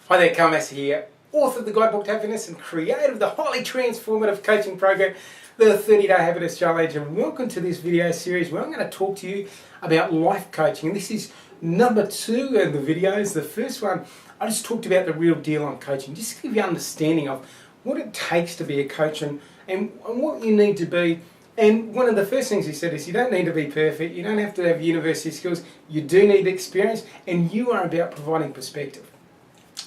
Hi there, Massy here, author of the Guidebook to Happiness and creator of the highly transformative coaching program, the 30-Day Happiness Challenge, and welcome to this video series where I'm going to talk to you about life coaching. And this is number 2 of the videos. The first one, I just talked about the real deal on coaching, just to give you an understanding of what it takes to be a coach and what you need to be. And one of the first things he said is you don't need to be perfect, you don't have to have university skills, you do need experience, and you are about providing perspective.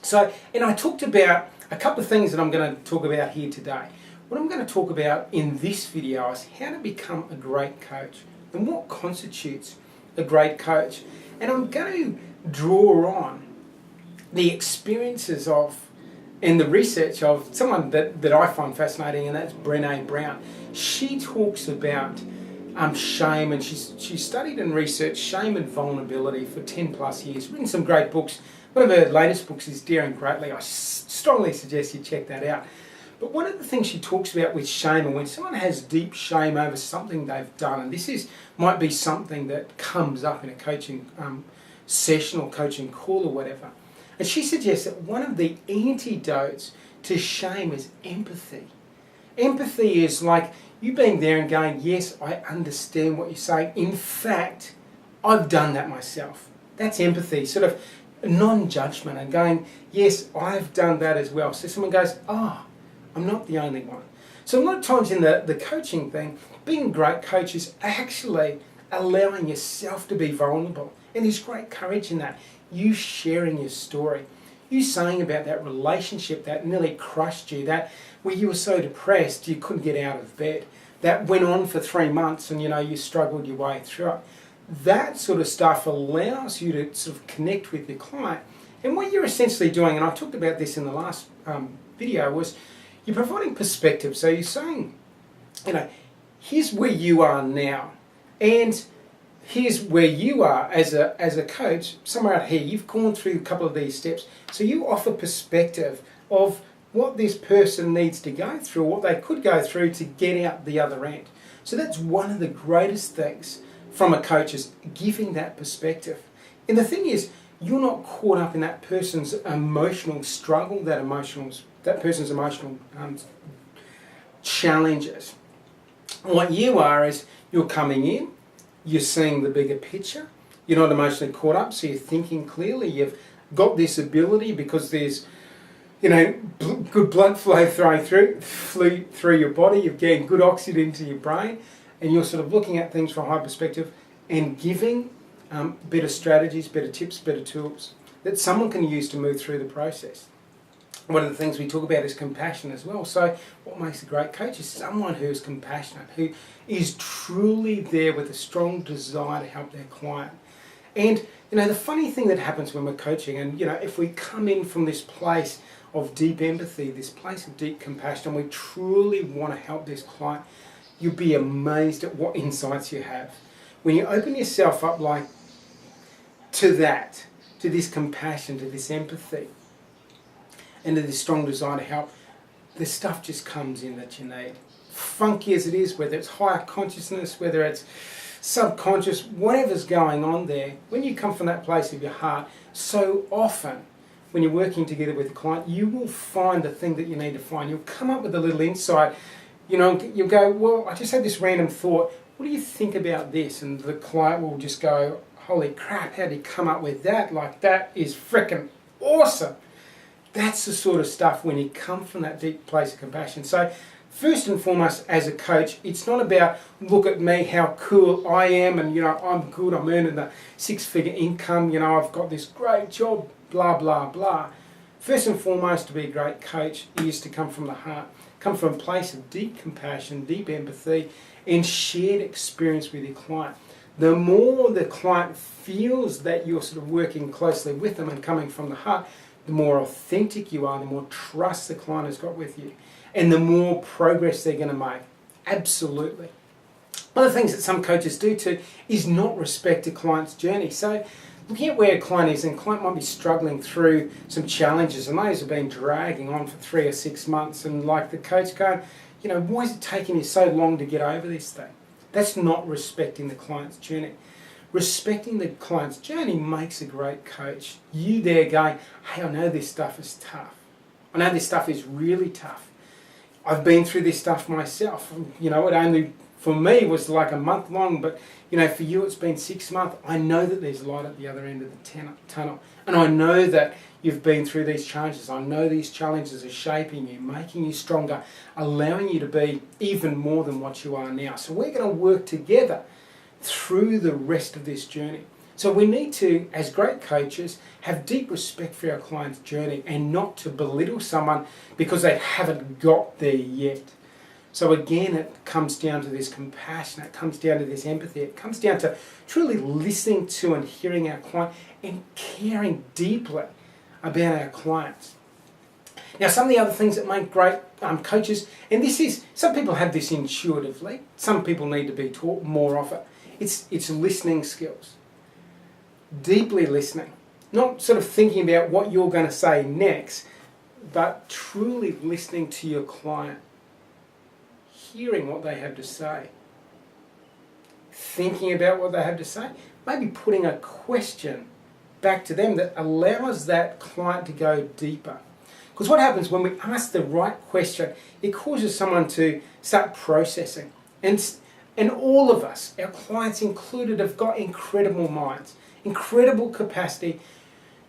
So, and I talked about a couple of things that I'm going to talk about here today. What I'm going to talk about in this video is how to become a great coach and what constitutes a great coach. And I'm going to draw on the experiences of and the research of someone that I find fascinating, and that's Brené Brown. She talks about shame, and she's studied and researched shame and vulnerability for 10 plus years, written some great books. One of her latest books is Daring Greatly. I strongly suggest you check that out. But one of the things she talks about with shame, and when someone has deep shame over something they've done, and this might be something that comes up in a coaching session or coaching call or whatever, and she suggests that one of the antidotes to shame is empathy. Empathy is like you being there and going, yes, I understand what you're saying. In fact, I've done that myself. That's empathy, sort of non-judgment, and going, yes, I've done that as well. So someone goes, I'm not the only one. So a lot of times in the coaching thing, being a great coach is actually allowing yourself to be vulnerable. And there's great courage in that. You sharing your story. You saying about that relationship that nearly crushed you, that where you were so depressed you couldn't get out of bed, that went on for 3 months and you struggled your way through it. That sort of stuff allows you to sort of connect with your client. And what you're essentially doing, and I talked about this in the last video, was you're providing perspective. So you're saying, here's where you are now, and here's where you are as a coach, somewhere out here. You've gone through a couple of these steps. So you offer perspective of what this person needs to go through, what they could go through to get out the other end. So that's one of the greatest things from a coach, is giving that perspective. And the thing is, you're not caught up in that person's emotional struggle, that person's emotional challenges. What you are is you're coming in, you're seeing the bigger picture, you're not emotionally caught up, so you're thinking clearly, you've got this ability because there's good blood flow through your body, you're getting good oxygen into your brain, and you're sort of looking at things from a high perspective and giving better strategies, better tips, better tools that someone can use to move through the process. One of the things we talk about is compassion as well. So what makes a great coach is someone who is compassionate, who is truly there with a strong desire to help their client. And the funny thing that happens when we're coaching, and if we come in from this place of deep empathy, this place of deep compassion, and we truly want to help this client, you'll be amazed at what insights you have. When you open yourself up to this compassion, to this empathy, and to this strong desire to help, the stuff just comes in that you need. Funky as it is, whether it's higher consciousness, whether it's subconscious, whatever's going on there, when you come from that place of your heart, so often when you're working together with a client, you will find the thing that you need to find. You'll come up with a little insight. You'll go, well, I just had this random thought. What do you think about this? And the client will just go, holy crap, how did he come up with that? Like, that is freaking awesome. That's the sort of stuff when you come from that deep place of compassion. So first and foremost, as a coach, it's not about, look at me, how cool I am, and I'm good, I'm earning the 6-figure income, I've got this great job, blah, blah, blah. First and foremost, to be a great coach is to come from the heart, come from a place of deep compassion, deep empathy, and shared experience with your client. The more the client feels that you're sort of working closely with them and coming from the heart, the more authentic you are, the more trust the client has got with you, and the more progress they're going to make. Absolutely. One of the things that some coaches do too is not respect a client's journey. So looking at where a client is, and a client might be struggling through some challenges, and those have been dragging on for 3 or 6 months, and like the coach going, why is it taking you so long to get over this thing? That's not respecting the client's journey. respecting the client's journey makes a great coach. You there going, hey, I know this stuff is tough. I know this stuff is really tough. I've been through this stuff myself. You know, it only, for me, was like a month long, but, you know, for you it's been 6 months. I know that there's light at the other end of the tunnel. And I know that you've been through these challenges. I know these challenges are shaping you, making you stronger, allowing you to be even more than what you are now. So we're going to work together through the rest of this journey. So we need to, as great coaches, have deep respect for our client's journey and not to belittle someone because they haven't got there yet. So again, it comes down to this compassion, it comes down to this empathy, it comes down to truly listening to and hearing our client and caring deeply about our clients. Now, some of the other things that make great coaches, and this is, some people have this intuitively, some people need to be taught more of it. It's listening skills. Deeply listening. Not sort of thinking about what you're going to say next, but truly listening to your client. Hearing what they have to say. Thinking about what they have to say. Maybe putting a question back to them that allows that client to go deeper. Because what happens when we ask the right question, it causes someone to start processing. And all of us, our clients included, have got incredible minds, incredible capacity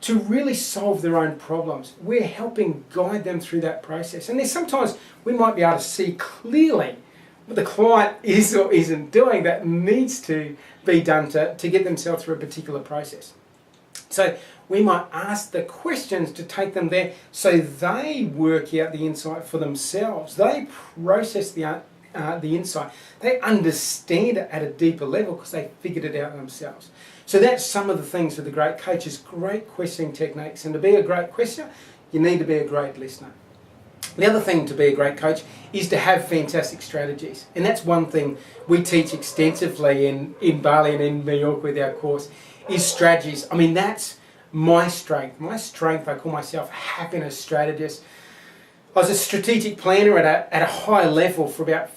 to really solve their own problems. We're helping guide them through that process. And there's sometimes we might be able to see clearly what the client is or isn't doing that needs to be done to get themselves through a particular process. So we might ask the questions to take them there so they work out the insight for themselves. They process the insight. They understand it at a deeper level because they figured it out themselves. So that's some of the things with the great coaches, great questioning techniques. And to be a great questioner, you need to be a great listener. The other thing to be a great coach is to have fantastic strategies. And that's one thing we teach extensively in Bali and in New York with our course, is strategies. I mean, that's my strength. My strength, I call myself a happiness strategist. I was a strategic planner at a high level for about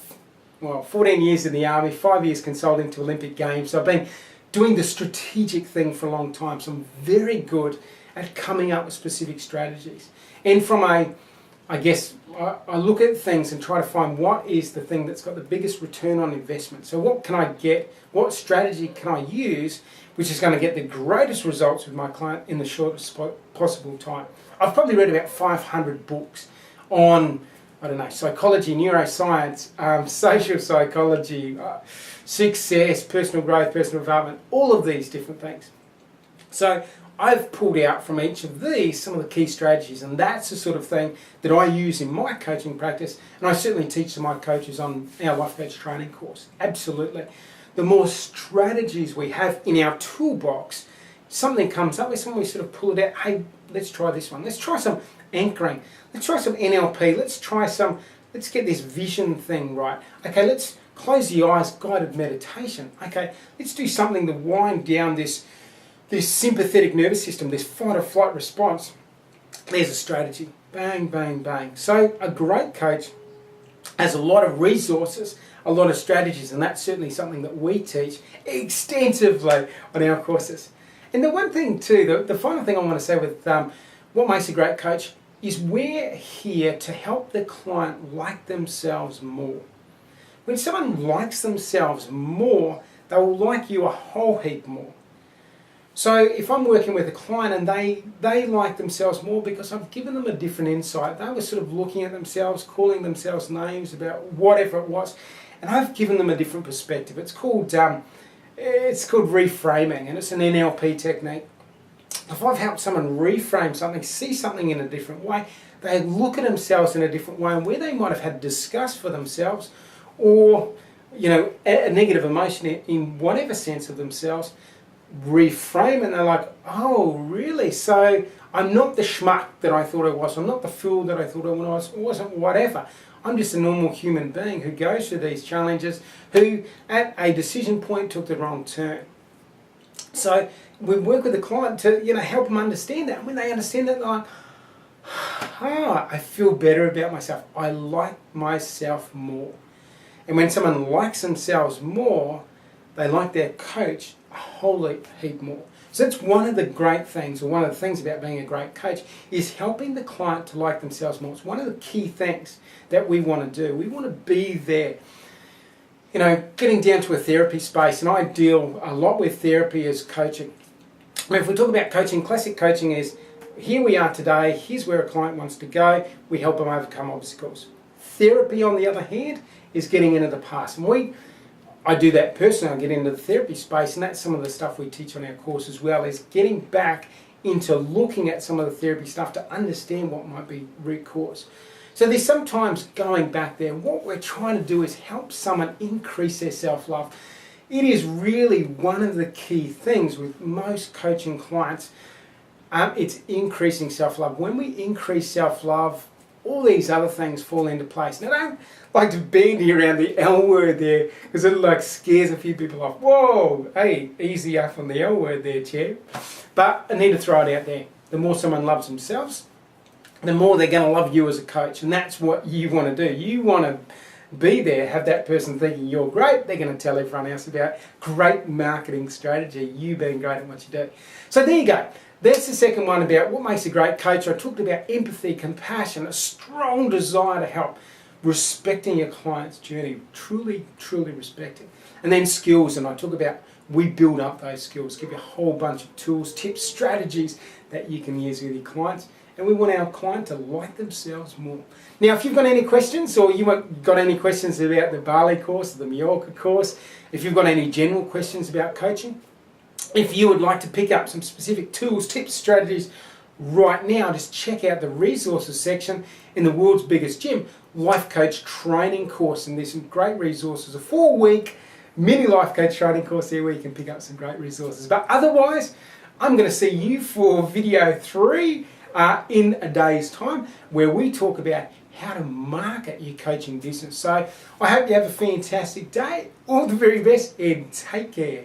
14 years in the army, 5 years consulting to Olympic Games. So I've been doing the strategic thing for a long time. So I'm very good at coming up with specific strategies. And from I look at things and try to find what is the thing that's got the biggest return on investment. So what can I get, what strategy can I use which is going to get the greatest results with my client in the shortest possible time. I've probably read about 500 books on, I don't know, psychology, neuroscience, social psychology, success, personal growth, personal development, all of these different things. So I've pulled out from each of these some of the key strategies, and that's the sort of thing that I use in my coaching practice, and I certainly teach to my coaches on our Life Coach training course. Absolutely. The more strategies we have in our toolbox, something comes up with something, we sort of pull it out, hey, let's try this one. Let's try some anchoring. Let's try some NLP. Let's get this vision thing right. Okay, let's close the eyes, guided meditation. Okay, let's do something to wind down this sympathetic nervous system, this fight or flight response. There's a strategy. Bang, bang, bang. So a great coach has a lot of resources, a lot of strategies, and that's certainly something that we teach extensively on our courses. And the one thing too, the final thing I want to say with what makes a great coach is we're here to help the client like themselves more. When someone likes themselves more, they will like you a whole heap more. So if I'm working with a client and they like themselves more because I've given them a different insight, they were sort of looking at themselves, calling themselves names about whatever it was, and I've given them a different perspective. It's called reframing, and it's an NLP technique. If I've helped someone reframe something, see something in a different way, they look at themselves in a different way, and where they might have had disgust for themselves or a negative emotion in whatever sense of themselves, reframe, and they're like, oh really, so I'm not the schmuck that I thought I was, I'm not the fool that I thought I was, wasn't whatever. I'm just a normal human being who goes through these challenges, who at a decision point took the wrong turn. So we work with the client to help them understand that. And when they understand that, they're like, I feel better about myself. I like myself more. And when someone likes themselves more, they like their coach a whole heap more. So that's one of the great things, or one of the things about being a great coach, is helping the client to like themselves more. It's one of the key things that we want to do. We want to be there. You know, getting down to a therapy space, and I deal a lot with therapy as coaching. I mean, if we talk about coaching, classic coaching is, here we are today, here's where a client wants to go, we help them overcome obstacles. Therapy, on the other hand, is getting into the past. And I do that personally. I get into the therapy space, and that's some of the stuff we teach on our course as well, is getting back into looking at some of the therapy stuff to understand what might be root cause. So there's sometimes going back there, what we're trying to do is help someone increase their self-love. It is really one of the key things with most coaching clients. It's increasing self-love. When we increase self-love, all these other things fall into place. Now, I don't like to bandy around the L word there, because it like scares a few people off. Whoa, hey, easy up on the L word there, champ. But I need to throw it out there. The more someone loves themselves, the more they're going to love you as a coach. And that's what you want to do. You want to be there, have that person thinking you're great. They're going to tell everyone else about great marketing strategy, you being great at what you do. So there you go. That's the second one about what makes a great coach. I talked about empathy, compassion, a strong desire to help, respecting your client's journey, truly respecting. And then skills, and I talk about we build up those skills, give you a whole bunch of tools, tips, strategies that you can use with your clients. And we want our client to like themselves more. Now, if you've got any questions, or you've got any questions about the Bali course, the Mallorca course, if you've got any general questions about coaching, if you would like to pick up some specific tools, tips, strategies right now, just check out the resources section in the world's biggest gym, Life Coach Training Course. And there's some great resources, a 4-week mini Life Coach Training course there where you can pick up some great resources. But otherwise, I'm going to see you for video 3 in a day's time, where we talk about how to market your coaching business. So I hope you have a fantastic day. All the very best, and take care.